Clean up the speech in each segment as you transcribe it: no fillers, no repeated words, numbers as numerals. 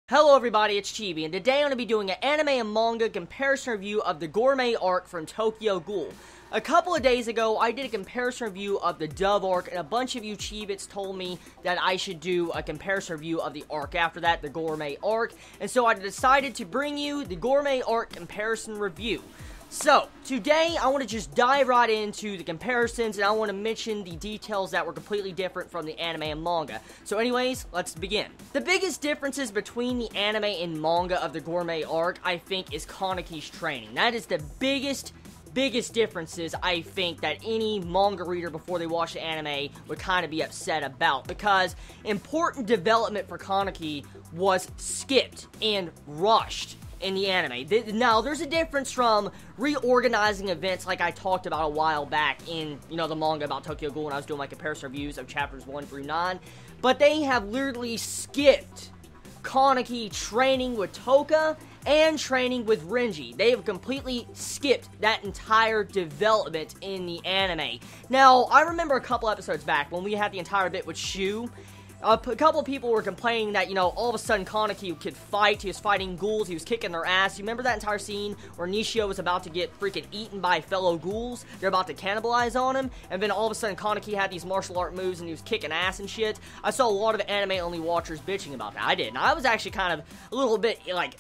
Hello everybody, it's Chibi, and today I'm going to be doing an anime and manga comparison review of the Gourmet arc from Tokyo Ghoul. A couple of days ago, I did a comparison review of the Dove arc, and a bunch of you Chibits told me that I should do a comparison review of the arc after that, the Gourmet arc, and so I decided to bring you the Gourmet arc comparison review. So, today I want to just dive right into the comparisons, and I want to mention the details that were completely different from the anime and manga. So anyways, let's begin. The biggest differences between the anime and manga of the Gourmet arc, I think, is Kaneki's training. That is the biggest differences, I think, that any manga reader before they watch the anime would kind of be upset about, because important development for Kaneki was skipped and rushed in the anime. Now, there's a difference from reorganizing events like I talked about a while back in, the manga about Tokyo Ghoul when I was doing my comparison reviews of chapters 1 through 9, but they have literally skipped Kaneki training with Toka and training with Renji. They have completely skipped that entire development in the anime. Now, I remember a couple episodes back when we had the entire bit with Shu. A couple of people were complaining that, all of a sudden Kaneki could fight. He was fighting ghouls. He was kicking their ass. You remember that entire scene where Nishio was about to get freaking eaten by fellow ghouls? They're about to cannibalize on him. And then all of a sudden Kaneki had these martial art moves and he was kicking ass and shit. I saw a lot of anime-only watchers bitching about that. I did. And I was actually kind of a little bit like,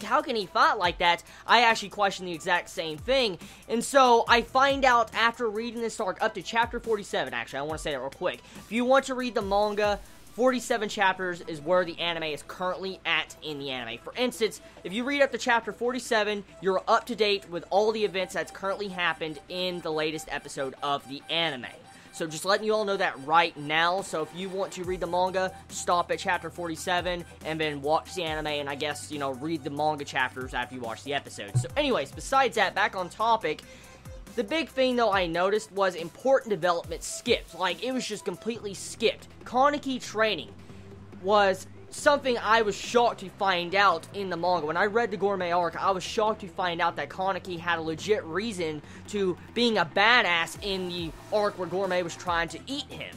how can he fight like that? I actually questioned the exact same thing. And so I find out after reading this arc up to chapter 47, actually. I want to say that real quick. If you want to read the manga, 47 chapters is where the anime is currently at in the anime. For instance, if you read up to chapter 47, you're up to date with all the events that's currently happened in the latest episode of the anime. So just letting you all know that right now. So if you want to read the manga, stop at chapter 47 and then watch the anime and I guess, read the manga chapters after you watch the episode. So anyways, besides that, back on topic, the big thing, though, I noticed was important development skipped. Like, it was just completely skipped. Kaneki training was something I was shocked to find out in the manga. When I read the Gourmet arc, I was shocked to find out that Kaneki had a legit reason to being a badass in the arc where Gourmet was trying to eat him.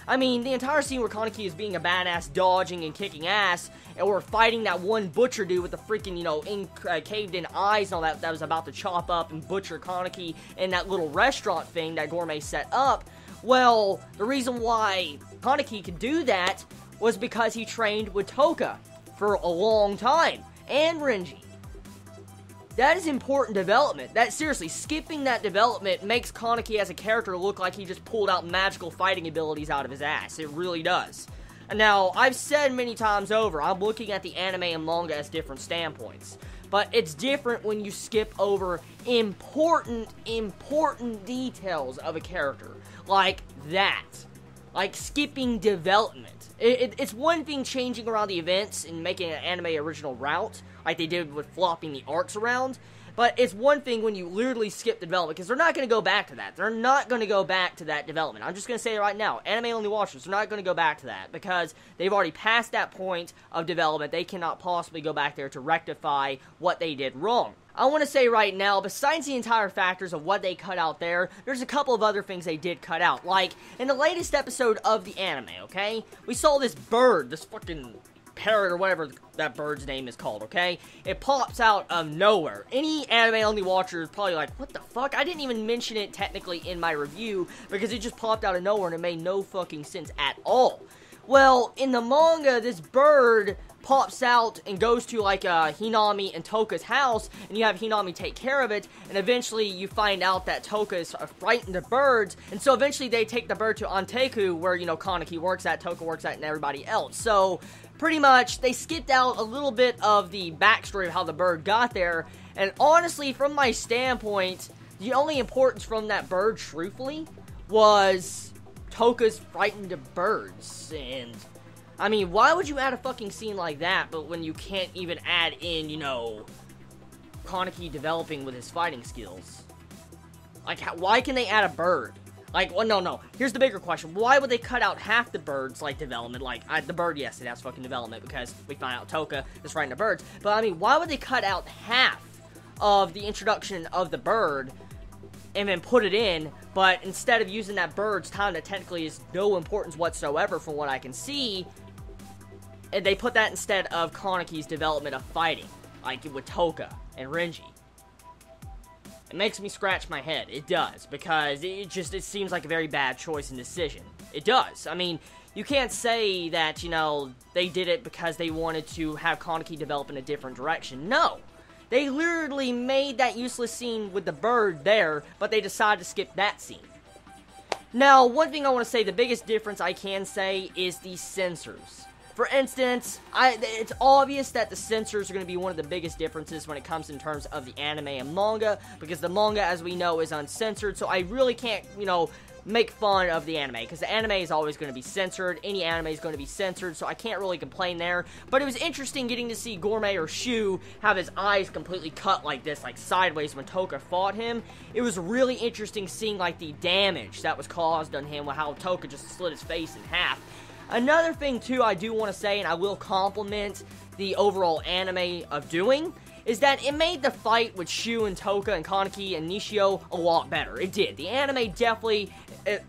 I mean, the entire scene where Kaneki is being a badass, dodging and kicking ass, and we're fighting that one butcher dude with the freaking, caved-in eyes and all that was about to chop up and butcher Kaneki in that little restaurant thing that Gourmet set up. Well, the reason why Kaneki could do that was because he trained with Toka for a long time, and Renji. That is important development. Seriously, skipping that development makes Kaneki as a character look like he just pulled out magical fighting abilities out of his ass. It really does. And now, I've said many times over, I'm looking at the anime and manga as different standpoints. But it's different when you skip over important details of a character. Like that. Like skipping development. It's one thing changing around the events and making an anime original route, like they did with flopping the arcs around, but it's one thing when you literally skip development, because they're not going to go back to that. They're not going to go back to that development. I'm just going to say it right now. Anime-only watchers are not going to go back to that, because they've already passed that point of development. They cannot possibly go back there to rectify what they did wrong. I want to say right now, besides the entire factors of what they cut out there, there's a couple of other things they did cut out. Like, in the latest episode of the anime, okay? We saw this bird, this fucking parrot or whatever that bird's name is called, okay? It pops out of nowhere. Any anime-only watcher is probably like, what the fuck? I didn't even mention it technically in my review because it just popped out of nowhere and it made no fucking sense at all. Well, in the manga, this bird pops out and goes to like Hinami and Toka's house, and you have Hinami take care of it, and eventually you find out that Toka is frightened of birds, and so eventually they take the bird to Anteku, where, Kaneki works at, Toka works at, and everybody else. So, pretty much, they skipped out a little bit of the backstory of how the bird got there, and honestly, from my standpoint, the only importance from that bird, truthfully, was Toka's frightened of birds, and I mean, why would you add a fucking scene like that, but when you can't even add in, Kaneki developing with his fighting skills? Like, why can they add a bird? Like, well, no. Here's the bigger question. Why would they cut out half the bird's, development? Like, the bird, yes, it has fucking development because we find out Toka is frightened of birds. But, I mean, why would they cut out half of the introduction of the bird and then put it in, but instead of using that bird's time that technically is no importance whatsoever from what I can see, And they put that instead of Kaneki's development of fighting, like with Toka and Renji. It makes me scratch my head. It does, because it seems like a very bad choice and decision. It does. I mean, you can't say that, you know, they did it because they wanted to have Kaneki develop in a different direction. No! They literally made that useless scene with the bird there, but they decided to skip that scene. Now, one thing I want to say, the biggest difference I can say is the censors. For instance, it's obvious that the censors are going to be one of the biggest differences when it comes in terms of the anime and manga, because the manga, as we know, is uncensored, so I really can't, you know, make fun of the anime, because the anime is always going to be censored, any anime is going to be censored, so I can't really complain there. But it was interesting getting to see Gourmet or Shu have his eyes completely cut like this, like sideways when Toka fought him. It was really interesting seeing, like, the damage that was caused on him, with how Toka just slit his face in half. Another thing, too, I do want to say, and I will compliment the overall anime of doing, is that it made the fight with Shu and Toka and Kaneki and Nishio a lot better. It did. The anime definitely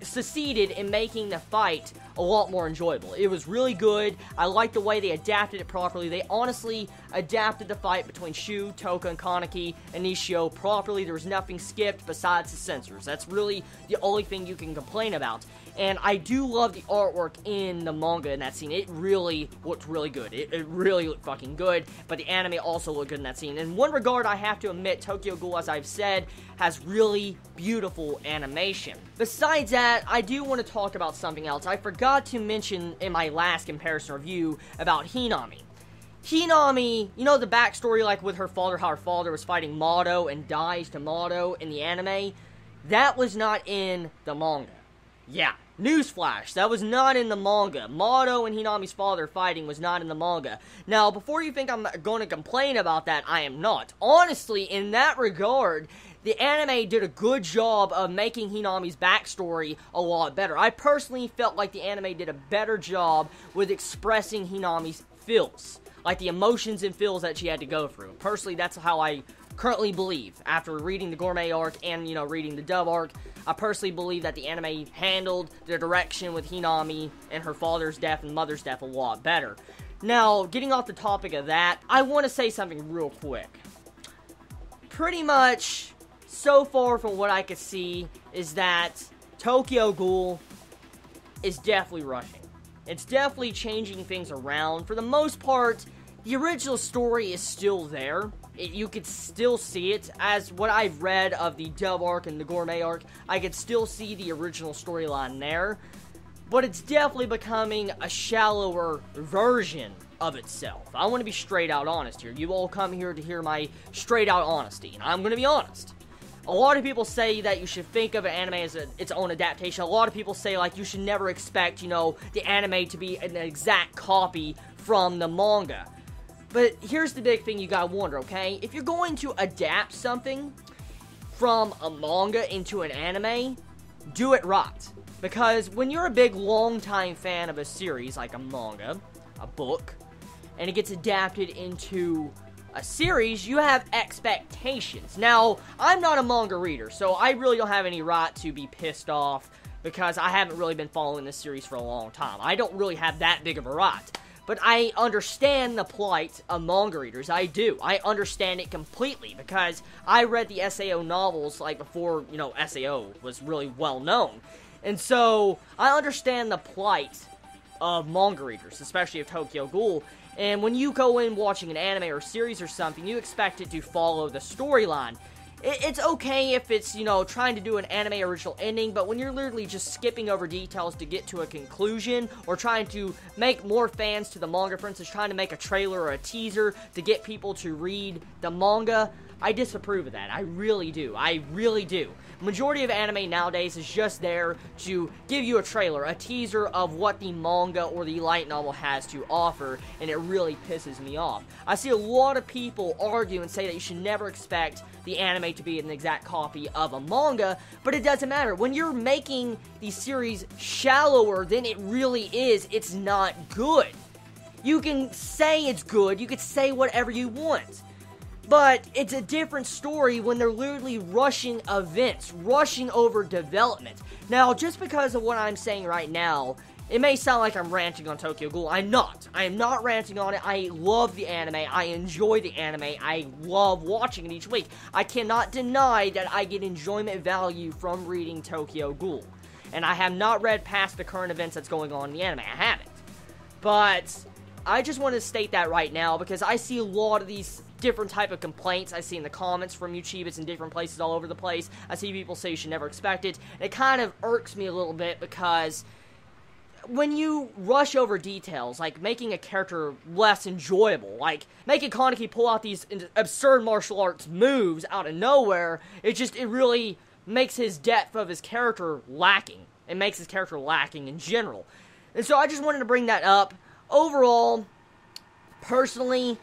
succeeded in making the fight a lot more enjoyable. It was really good. I liked the way they adapted it properly. They honestly adapted the fight between Shu, Toka, and Kaneki and Nishio properly. There was nothing skipped besides the censors. That's really the only thing you can complain about. And I do love the artwork in the manga in that scene. It really looked really good. It really looked fucking good. But the anime also looked good in that scene. In one regard, I have to admit, Tokyo Ghoul, as I've said, has really beautiful animation. Besides that, I do want to talk about something else. I forgot to mention in my last comparison review about Hinami. Hinami, you know the backstory, like with her father, how her father was fighting Mato and dies to Mato in the anime? That was not in the manga. Yeah, newsflash, that was not in the manga. Mato and Hinami's father fighting was not in the manga. Now, before you think I'm going to complain about that, I am not. Honestly, in that regard, the anime did a good job of making Hinami's backstory a lot better. I personally felt like the anime did a better job with expressing Hinami's feels, like the emotions and feels that she had to go through. Personally, that's how I currently believe. After reading the Gourmet arc and, you know, reading the Dove arc, I personally believe that the anime handled the direction with Hinami and her father's death and mother's death a lot better. Now, getting off the topic of that, I want to say something real quick. Pretty much, so far from what I could see, is that Tokyo Ghoul is definitely rushing. It's definitely changing things around. For the most part, the original story is still there. You could still see it. As what I've read of the Dove arc and the Gourmet arc, I could still see the original storyline there. But it's definitely becoming a shallower version of itself. I want to be straight out honest here. You all come here to hear my straight out honesty, and I'm going to be honest. A lot of people say that you should think of an anime as its own adaptation. A lot of people say, like, you should never expect, you know, the anime to be an exact copy from the manga. But here's the big thing you gotta wonder, okay? If you're going to adapt something from a manga into an anime, do it right. Because when you're a big, long-time fan of a series, like a manga, a book, and it gets adapted into a series, you have expectations. Now, I'm not a manga reader, so I really don't have any right to be pissed off because I haven't really been following this series for a long time. I don't really have that big of a right. But I understand the plight of manga readers. I do. I understand it completely because I read the SAO novels like before, you know, SAO was really well known. And so I understand the plight of manga readers, especially of Tokyo Ghoul. And when you go in watching an anime or series or something, you expect it to follow the storyline. It's okay if it's, you know, trying to do an anime original ending, but when you're literally just skipping over details to get to a conclusion, or trying to make more fans to the manga, for instance, trying to make a trailer or a teaser to get people to read the manga, I disapprove of that. I really do. I really do. Majority of anime nowadays is just there to give you a trailer, a teaser of what the manga or the light novel has to offer, and it really pisses me off. I see a lot of people argue and say that you should never expect the anime to be an exact copy of a manga, but it doesn't matter. When you're making the series shallower than it really is, it's not good. You can say it's good, you could say whatever you want. But it's a different story when they're literally rushing events, rushing over development. Now, just because of what I'm saying right now, it may sound like I'm ranting on Tokyo Ghoul. I'm not. I am not ranting on it. I love the anime. I enjoy the anime. I love watching it each week. I cannot deny that I get enjoyment value from reading Tokyo Ghoul. And I have not read past the current events that's going on in the anime. I haven't. But I just want to state that right now because I see a lot of these different type of complaints I see in the comments from YouTubers in different places all over the place. I see people say you should never expect it. And it kind of irks me a little bit because when you rush over details, like making a character less enjoyable, like making Kaneki pull out these absurd martial arts moves out of nowhere, it really makes his depth of his character lacking. It makes his character lacking in general. And so I just wanted to bring that up. Overall, personally,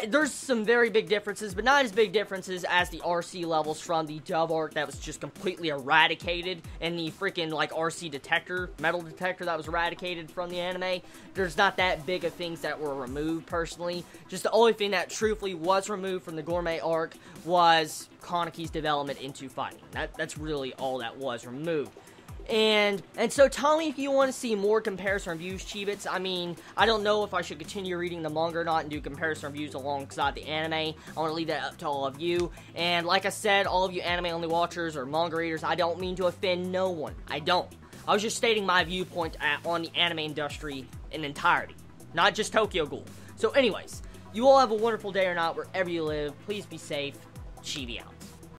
there's some very big differences, but not as big differences as the RC levels from the Dove arc that was just completely eradicated, and the freaking, like, RC detector, metal detector that was eradicated from the anime. There's not that big of things that were removed, personally. Just the only thing that truthfully was removed from the Gourmet arc was Kaneki's development into fighting. That's really all that was removed. And so tell me if you want to see more comparison reviews, Chibits. I mean, I don't know if I should continue reading the manga or not and do comparison reviews alongside the anime. I want to leave that up to all of you. And like I said, all of you anime-only watchers or manga readers, I don't mean to offend no one. I don't. I was just stating my viewpoint on the anime industry in entirety, not just Tokyo Ghoul. So anyways, you all have a wonderful day or night wherever you live. Please be safe. Chibi out.